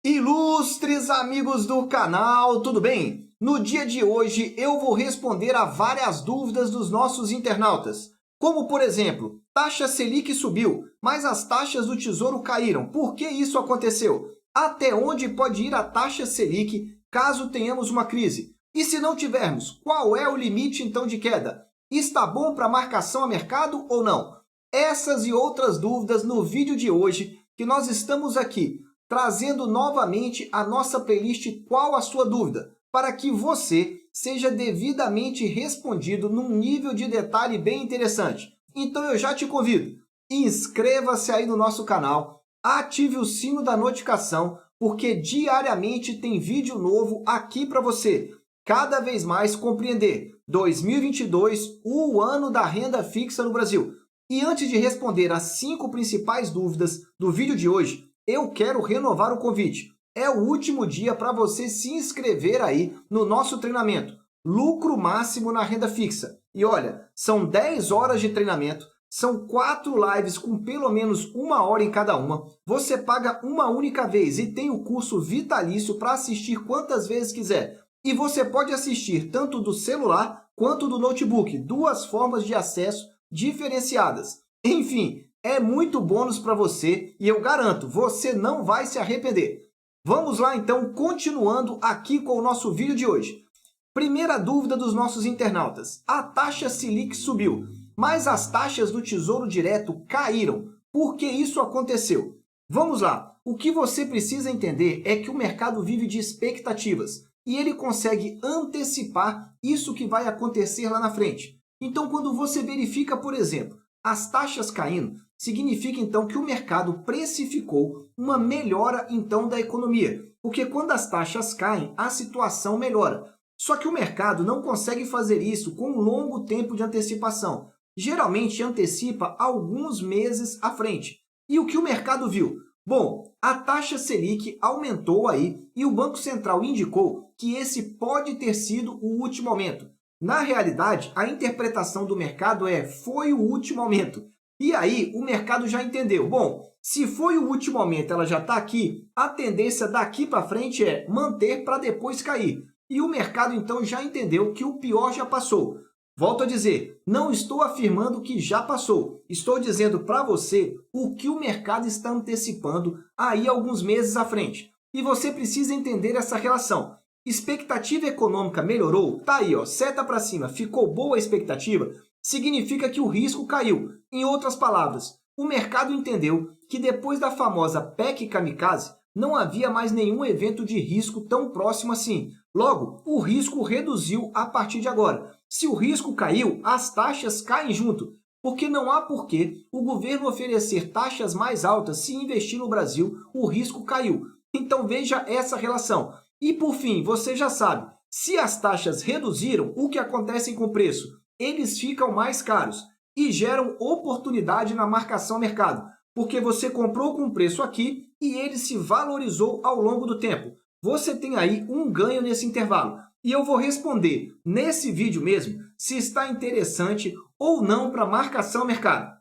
Ilustres amigos do canal, tudo bem? No dia de hoje eu vou responder a várias dúvidas dos nossos internautas. Como, por exemplo, taxa Selic subiu, mas as taxas do Tesouro caíram. Por que isso aconteceu? Até onde pode ir a taxa Selic caso tenhamos uma crise? E se não tivermos, qual é o limite então de queda? Está bom para marcação a mercado ou não? Essas e outras dúvidas no vídeo de hoje que nós estamos aqui trazendo novamente a nossa playlist Qual a Sua Dúvida, para que você seja devidamente respondido num nível de detalhe bem interessante. Então eu já te convido, inscreva-se aí no nosso canal, ative o sino da notificação, porque diariamente tem vídeo novo aqui para você, cada vez mais compreender 2022, o ano da renda fixa no Brasil. E antes de responder as 5 principais dúvidas do vídeo de hoje, eu quero renovar o convite. É o último dia para você se inscrever aí no nosso treinamento. Lucro máximo na renda fixa. E olha, são 10 horas de treinamento, são 4 lives com pelo menos 1 hora em cada uma. Você paga uma única vez e tem o curso vitalício para assistir quantas vezes quiser. E você pode assistir tanto do celular quanto do notebook. 2 formas de acesso diferenciadas. Enfim, é muito bônus para você e eu garanto, você não vai se arrepender. Vamos lá então, continuando aqui com o nosso vídeo de hoje. Primeira dúvida dos nossos internautas. A taxa Selic subiu, mas as taxas do Tesouro Direto caíram. Por que isso aconteceu? Vamos lá. O que você precisa entender é que o mercado vive de expectativas e ele consegue antecipar isso que vai acontecer lá na frente. Então, quando você verifica, por exemplo, as taxas caindo, significa então que o mercado precificou uma melhora então da economia, porque quando as taxas caem, a situação melhora. Só que o mercado não consegue fazer isso com um longo tempo de antecipação. Geralmente antecipa alguns meses à frente. E o que o mercado viu? Bom, a taxa Selic aumentou aí e o Banco Central indicou que esse pode ter sido o último aumento. Na realidade, a interpretação do mercado foi o último aumento. E aí o mercado já entendeu. Bom, se foi o último aumento, ela já está aqui, a tendência daqui para frente é manter para depois cair. E o mercado então já entendeu que o pior já passou. Volto a dizer, não estou afirmando que já passou. Estou dizendo para você o que o mercado está antecipando aí alguns meses à frente. E você precisa entender essa relação. Expectativa econômica melhorou? Tá aí, ó, seta para cima, ficou boa a expectativa? Significa que o risco caiu. Em outras palavras, o mercado entendeu que depois da famosa PEC Kamikaze, não havia mais nenhum evento de risco tão próximo assim. Logo, o risco reduziu a partir de agora. Se o risco caiu, as taxas caem junto, porque não há porquê o governo oferecer taxas mais altas se investir no Brasil, o risco caiu. Então veja essa relação. E por fim, você já sabe, se as taxas reduziram, o que acontece com o preço? Eles ficam mais caros e geram oportunidade na marcação mercado, porque você comprou com um preço aqui e ele se valorizou ao longo do tempo. Você tem aí um ganho nesse intervalo. E eu vou responder nesse vídeo mesmo se está interessante ou não para marcação mercado.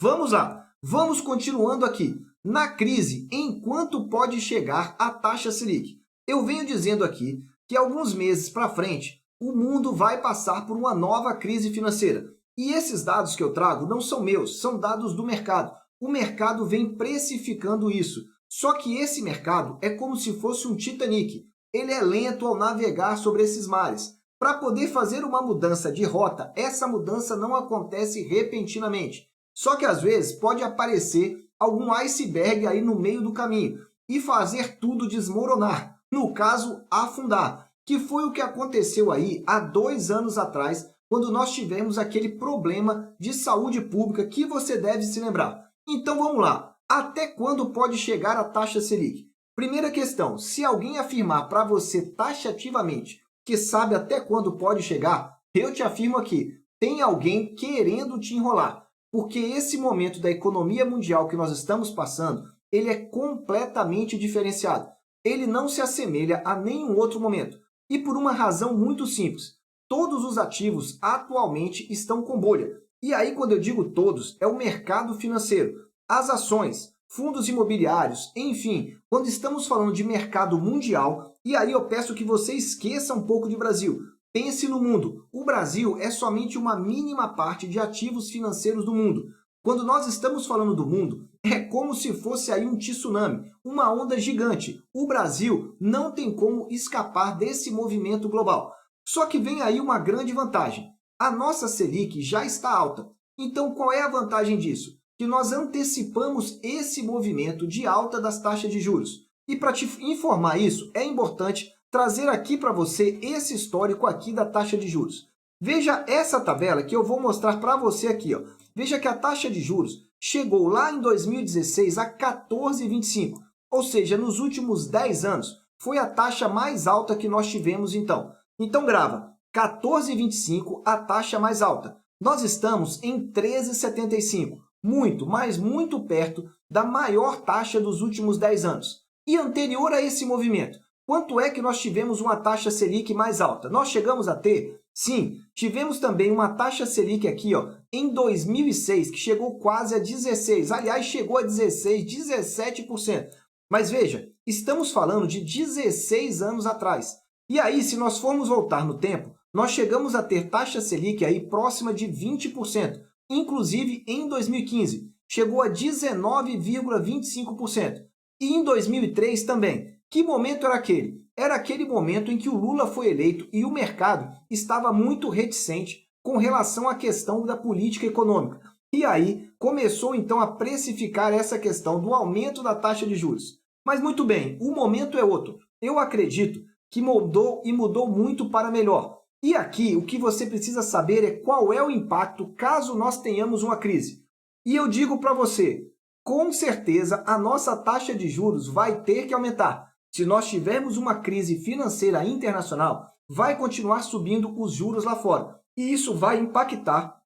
Vamos lá, vamos continuando aqui. Na crise, em quanto pode chegar a taxa Selic? Eu venho dizendo aqui que alguns meses para frente, o mundo vai passar por uma nova crise financeira. E esses dados que eu trago não são meus, são dados do mercado. O mercado vem precificando isso. Só que esse mercado é como se fosse um Titanic. Ele é lento ao navegar sobre esses mares. Para poder fazer uma mudança de rota, essa mudança não acontece repentinamente. Só que às vezes pode aparecer algum iceberg aí no meio do caminho e fazer tudo desmoronar. No caso, afundar, que foi o que aconteceu aí há 2 anos atrás, quando nós tivemos aquele problema de saúde pública que você deve se lembrar. Então vamos lá, até quando pode chegar a taxa Selic? Primeira questão, se alguém afirmar para você taxativamente que sabe até quando pode chegar, eu te afirmo aqui, tem alguém querendo te enrolar, porque esse momento da economia mundial que nós estamos passando, ele é completamente diferenciado. Ele não se assemelha a nenhum outro momento. E por uma razão muito simples. Todos os ativos atualmente estão com bolha. E aí, quando eu digo todos, é o mercado financeiro. As ações, fundos imobiliários, enfim, quando estamos falando de mercado mundial, e aí eu peço que você esqueça um pouco de Brasil. Pense no mundo. O Brasil é somente uma mínima parte de ativos financeiros do mundo. Quando nós estamos falando do mundo, é como se fosse aí um tsunami, uma onda gigante. O Brasil não tem como escapar desse movimento global. Só que vem aí uma grande vantagem. A nossa Selic já está alta. Então, qual é a vantagem disso? Que nós antecipamos esse movimento de alta das taxas de juros. E para te informar isso, é importante trazer aqui para você esse histórico aqui da taxa de juros. Veja essa tabela que eu vou mostrar para você aqui. Ó. Veja que a taxa de juros chegou lá em 2016 a 14,25. Ou seja, nos últimos 10 anos, foi a taxa mais alta que nós tivemos então. Então grava, 14,25 a taxa mais alta. Nós estamos em 13,75, muito, mas muito perto da maior taxa dos últimos 10 anos. E anterior a esse movimento, quanto é que nós tivemos uma taxa Selic mais alta? Nós chegamos a ter, sim, tivemos também uma taxa Selic aqui, ó, em 2006, que chegou quase a 16, aliás, chegou a 16, 17%. Mas veja, estamos falando de 16 anos atrás. E aí, se nós formos voltar no tempo, nós chegamos a ter taxa Selic aí próxima de 20%. Inclusive, em 2015, chegou a 19,25%. E em 2003 também. Que momento era aquele? Era aquele momento em que o Lula foi eleito e o mercado estava muito reticente com relação à questão da política econômica. E aí começou então a precificar essa questão do aumento da taxa de juros. Mas muito bem, o momento é outro. Eu acredito que mudou e mudou muito para melhor. E aqui o que você precisa saber é qual é o impacto caso nós tenhamos uma crise. E eu digo para você, com certeza a nossa taxa de juros vai ter que aumentar. Se nós tivermos uma crise financeira internacional, vai continuar subindo os juros lá fora. E isso vai impactar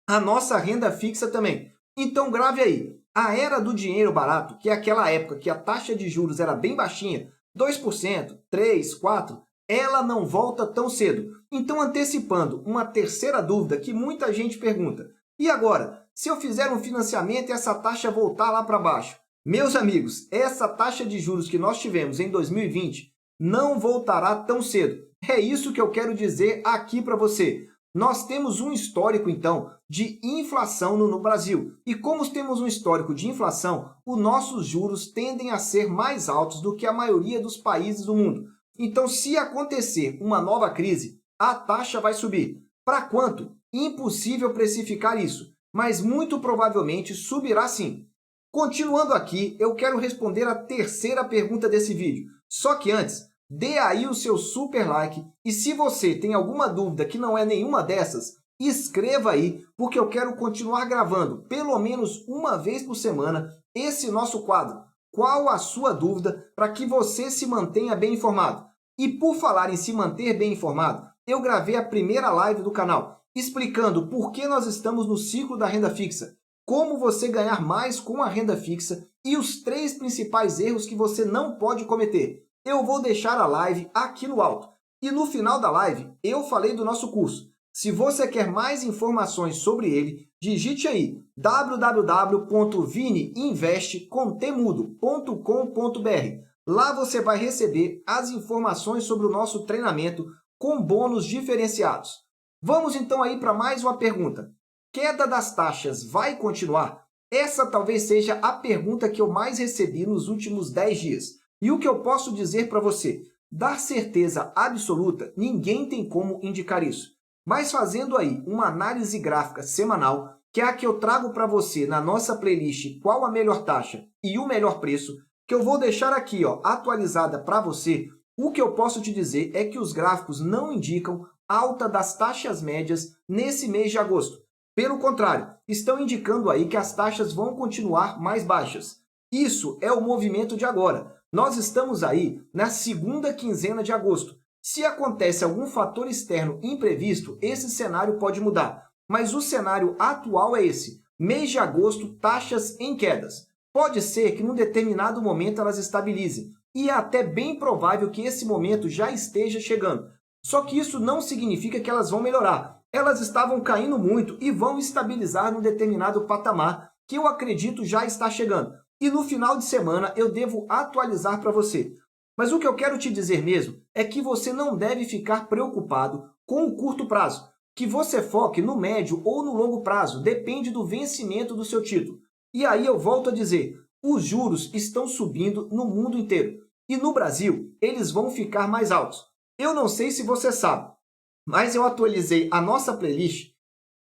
a nossa renda fixa também. Então grave aí, a era do dinheiro barato, que é aquela época que a taxa de juros era bem baixinha, 2%, 3%, 4%, ela não volta tão cedo. Então, antecipando uma terceira dúvida que muita gente pergunta, e agora, se eu fizer um financiamento e essa taxa voltar lá para baixo? Meus amigos, essa taxa de juros que nós tivemos em 2020 não voltará tão cedo. É isso que eu quero dizer aqui para você. Nós temos um histórico, então, de inflação no Brasil. E como temos um histórico de inflação, os nossos juros tendem a ser mais altos do que a maioria dos países do mundo. Então, se acontecer uma nova crise, a taxa vai subir. Para quanto? Impossível precificar isso, mas muito provavelmente subirá sim. Continuando aqui, eu quero responder a terceira pergunta desse vídeo. Só que antes, dê aí o seu super like e se você tem alguma dúvida que não é nenhuma dessas, escreva aí, porque eu quero continuar gravando pelo menos uma vez por semana esse nosso quadro. Qual a sua dúvida para que você se mantenha bem informado? E por falar em se manter bem informado, eu gravei a primeira live do canal, explicando por que nós estamos no ciclo da renda fixa, como você ganhar mais com a renda fixa e os 3 principais erros que você não pode cometer. Eu vou deixar a live aqui no alto. E no final da live, eu falei do nosso curso. Se você quer mais informações sobre ele, digite aí www.viniinvestecontemudo.com.br. Lá você vai receber as informações sobre o nosso treinamento com bônus diferenciados. Vamos então aí para mais uma pergunta. Queda das taxas vai continuar? Essa talvez seja a pergunta que eu mais recebi nos últimos 10 dias. E o que eu posso dizer para você? Dar certeza absoluta, ninguém tem como indicar isso. Mas fazendo aí uma análise gráfica semanal, que é a que eu trago para você na nossa playlist Qual a Melhor Taxa e o Melhor Preço, que eu vou deixar aqui ó, atualizada para você, o que eu posso te dizer é que os gráficos não indicam alta das taxas médias nesse mês de agosto. Pelo contrário, estão indicando aí que as taxas vão continuar mais baixas. Isso é o movimento de agora. Nós estamos aí na segunda quinzena de agosto. Se acontece algum fator externo imprevisto, esse cenário pode mudar. Mas o cenário atual é esse. Mês de agosto, taxas em quedas. Pode ser que num determinado momento elas estabilizem. E é até bem provável que esse momento já esteja chegando. Só que isso não significa que elas vão melhorar. Elas estavam caindo muito e vão estabilizar num determinado patamar que eu acredito já está chegando. e no final de semana eu devo atualizar para você. Mas o que eu quero te dizer mesmo é que você não deve ficar preocupado com o curto prazo, que você foque no médio ou no longo prazo, depende do vencimento do seu título. E aí eu volto a dizer, os juros estão subindo no mundo inteiro e no Brasil eles vão ficar mais altos. Eu não sei se você sabe, mas eu atualizei a nossa playlist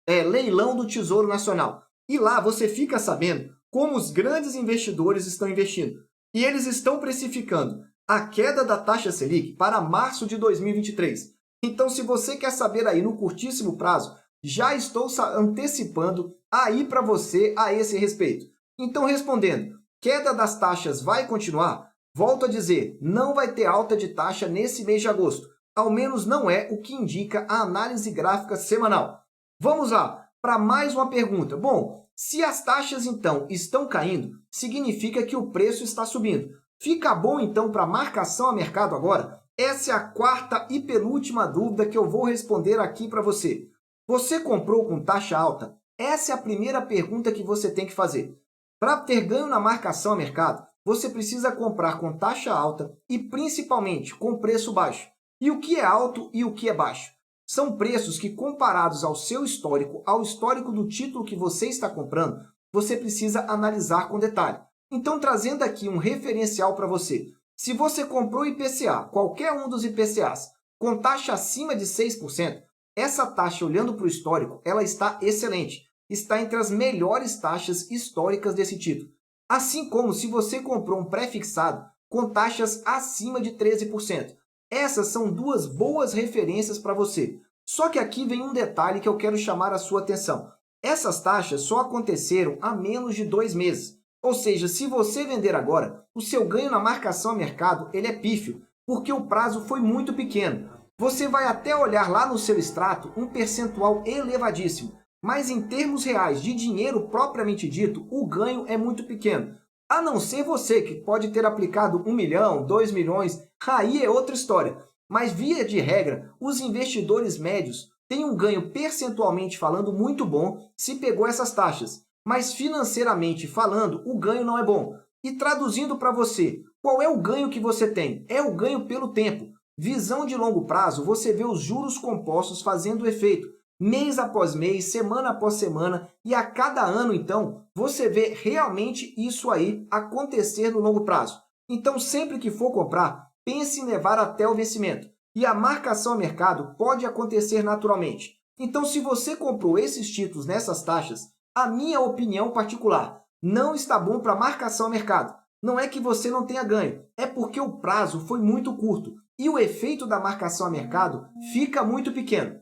Leilão do Tesouro Nacional. E lá você fica sabendo como os grandes investidores estão investindo. E eles estão precificando a queda da taxa Selic para março de 2023. Então, se você quer saber aí no curtíssimo prazo, já estou antecipando aí para você a esse respeito. Então, respondendo, queda das taxas vai continuar? Volto a dizer, não vai ter alta de taxa nesse mês de agosto. Ao menos não é o que indica a análise gráfica semanal. Vamos lá, para mais uma pergunta. Bom, se as taxas então estão caindo, significa que o preço está subindo. Fica bom então para marcação a mercado agora? Essa é a quarta e penúltima dúvida que eu vou responder aqui para você. Você comprou com taxa alta? Essa é a primeira pergunta que você tem que fazer. Para ter ganho na marcação a mercado, você precisa comprar com taxa alta e principalmente com preço baixo. E o que é alto e o que é baixo? São preços que, comparados ao seu histórico, ao histórico do título que você está comprando, você precisa analisar com detalhe. Então, trazendo aqui um referencial para você. Se você comprou IPCA, qualquer um dos IPCAs, com taxa acima de 6%, essa taxa, olhando para o histórico, ela está excelente. Está entre as melhores taxas históricas desse título. Assim como se você comprou um pré-fixado com taxas acima de 13%. Essas são duas boas referências para você. Só que aqui vem um detalhe que eu quero chamar a sua atenção. Essas taxas só aconteceram há menos de 2 meses. Ou seja, se você vender agora, o seu ganho na marcação a mercado ele é pífio, porque o prazo foi muito pequeno. Você vai até olhar lá no seu extrato um percentual elevadíssimo, mas em termos reais de dinheiro propriamente dito, o ganho é muito pequeno. A não ser você, que pode ter aplicado 1 milhão, 2 milhões, aí é outra história. Mas, via de regra, os investidores médios têm um ganho percentualmente falando muito bom se pegou essas taxas. Mas, financeiramente falando, o ganho não é bom. E traduzindo para você, qual é o ganho que você tem? É o ganho pelo tempo. Visão de longo prazo, você vê os juros compostos fazendo efeito. Mês após mês, semana após semana, e a cada ano, então, você vê realmente isso aí acontecer no longo prazo. Então, sempre que for comprar, pense em levar até o vencimento. E a marcação a mercado pode acontecer naturalmente. Então, se você comprou esses títulos nessas taxas, a minha opinião particular, não está bom para marcação a mercado. Não é que você não tenha ganho, é porque o prazo foi muito curto e o efeito da marcação a mercado fica muito pequeno.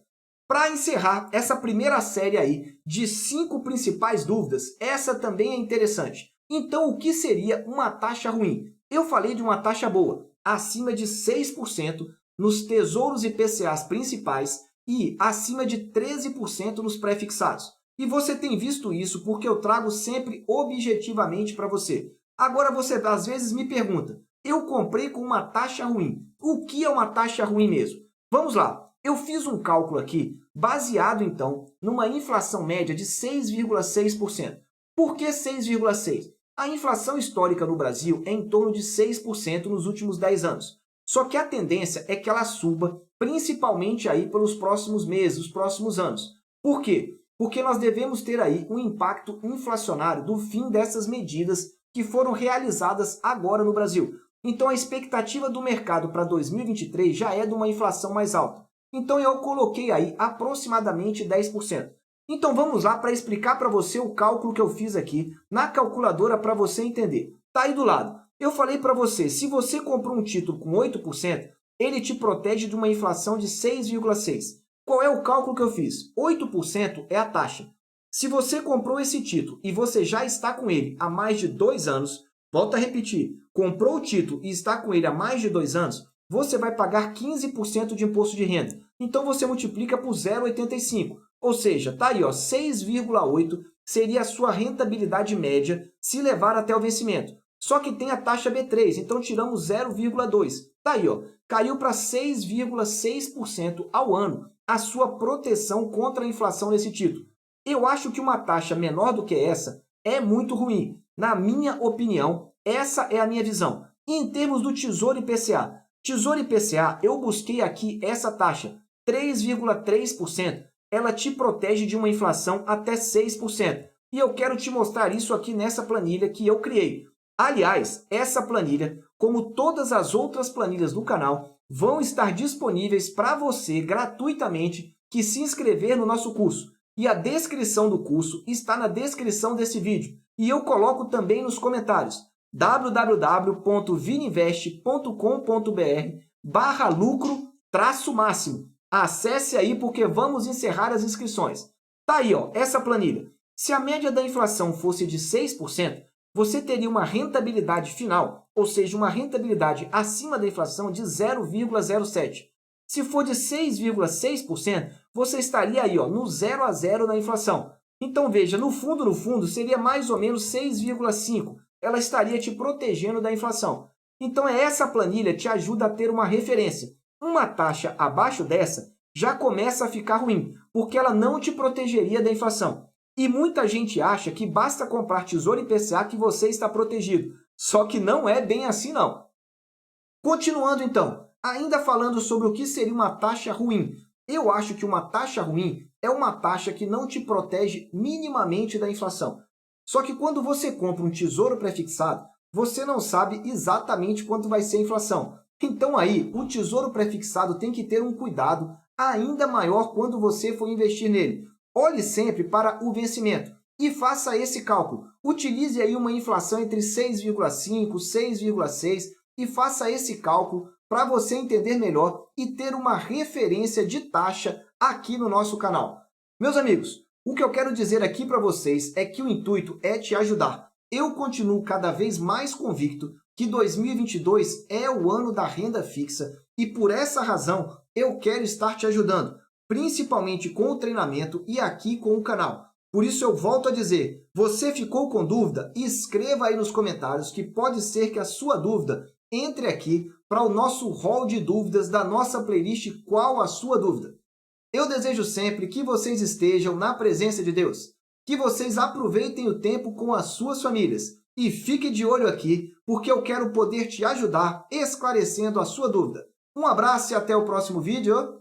Para encerrar essa primeira série aí de 5 principais dúvidas, essa também é interessante. Então, o que seria uma taxa ruim? Eu falei de uma taxa boa, acima de 6% nos tesouros IPCAs principais e acima de 13% nos pré-fixados. E você tem visto isso porque eu trago sempre objetivamente para você. Agora você às vezes me pergunta, eu comprei com uma taxa ruim. O que é uma taxa ruim mesmo? Vamos lá. Eu fiz um cálculo aqui, baseado, então, numa inflação média de 6,6%. Por que 6,6%? A inflação histórica no Brasil é em torno de 6% nos últimos 10 anos. Só que a tendência é que ela suba, principalmente aí pelos próximos meses, os próximos anos. Por quê? Porque nós devemos ter aí um impacto inflacionário do fim dessas medidas que foram realizadas agora no Brasil. Então, a expectativa do mercado para 2023 já é de uma inflação mais alta. Então, eu coloquei aí aproximadamente 10%. Então, vamos lá para explicar para você o cálculo que eu fiz aqui na calculadora para você entender. Está aí do lado. Eu falei para você, se você comprou um título com 8%, ele te protege de uma inflação de 6,6%. Qual é o cálculo que eu fiz? 8% é a taxa. Se você comprou esse título e você já está com ele há mais de 2 anos, volto a repetir, comprou o título e está com ele há mais de 2 anos, você vai pagar 15% de imposto de renda. Então, você multiplica por 0,85. Ou seja, está aí, 6,8 seria a sua rentabilidade média se levar até o vencimento. Só que tem a taxa B3, então tiramos 0,2. Está aí, caiu para 6,6% ao ano a sua proteção contra a inflação nesse título. Eu acho que uma taxa menor do que essa é muito ruim. Na minha opinião, essa é a minha visão. Em termos do Tesouro IPCA, Tesouro IPCA, eu busquei aqui essa taxa, 3,3%. Ela te protege de uma inflação até 6%. E eu quero te mostrar isso aqui nessa planilha que eu criei. Aliás, essa planilha, como todas as outras planilhas do canal, vão estar disponíveis para você gratuitamente que se inscrever no nosso curso. E a descrição do curso está na descrição desse vídeo. E eu coloco também nos comentários www.vininvest.com.br/lucro-máximo. Acesse aí porque vamos encerrar as inscrições. Tá aí, ó, essa planilha. Se a média da inflação fosse de 6%, você teria uma rentabilidade final, ou seja, uma rentabilidade acima da inflação de 0,07. Se for de 6,6%, você estaria aí, ó, no 0 a 0 na inflação. Então veja, no fundo, seria mais ou menos 6,5. Ela estaria te protegendo da inflação. Então essa planilha te ajuda a ter uma referência. Uma taxa abaixo dessa já começa a ficar ruim, porque ela não te protegeria da inflação. E muita gente acha que basta comprar Tesouro IPCA que você está protegido. Só que não é bem assim, não. Continuando então, ainda falando sobre o que seria uma taxa ruim. Eu acho que uma taxa ruim é uma taxa que não te protege minimamente da inflação. Só que quando você compra um tesouro prefixado, você não sabe exatamente quanto vai ser a inflação. Então aí, o tesouro prefixado tem que ter um cuidado ainda maior quando você for investir nele. Olhe sempre para o vencimento e faça esse cálculo. Utilize aí uma inflação entre 6,5 e 6,6 e faça esse cálculo para você entender melhor e ter uma referência de taxa aqui no nosso canal. Meus amigos, o que eu quero dizer aqui para vocês é que o intuito é te ajudar. Eu continuo cada vez mais convicto que 2022 é o ano da renda fixa e por essa razão eu quero estar te ajudando, principalmente com o treinamento e aqui com o canal. Por isso eu volto a dizer, você ficou com dúvida? Escreva aí nos comentários que pode ser que a sua dúvida entre aqui para o nosso hall de dúvidas da nossa playlist Qual a Sua Dúvida? Eu desejo sempre que vocês estejam na presença de Deus, que vocês aproveitem o tempo com as suas famílias e fique de olho aqui, porque eu quero poder te ajudar esclarecendo a sua dúvida. Um abraço e até o próximo vídeo.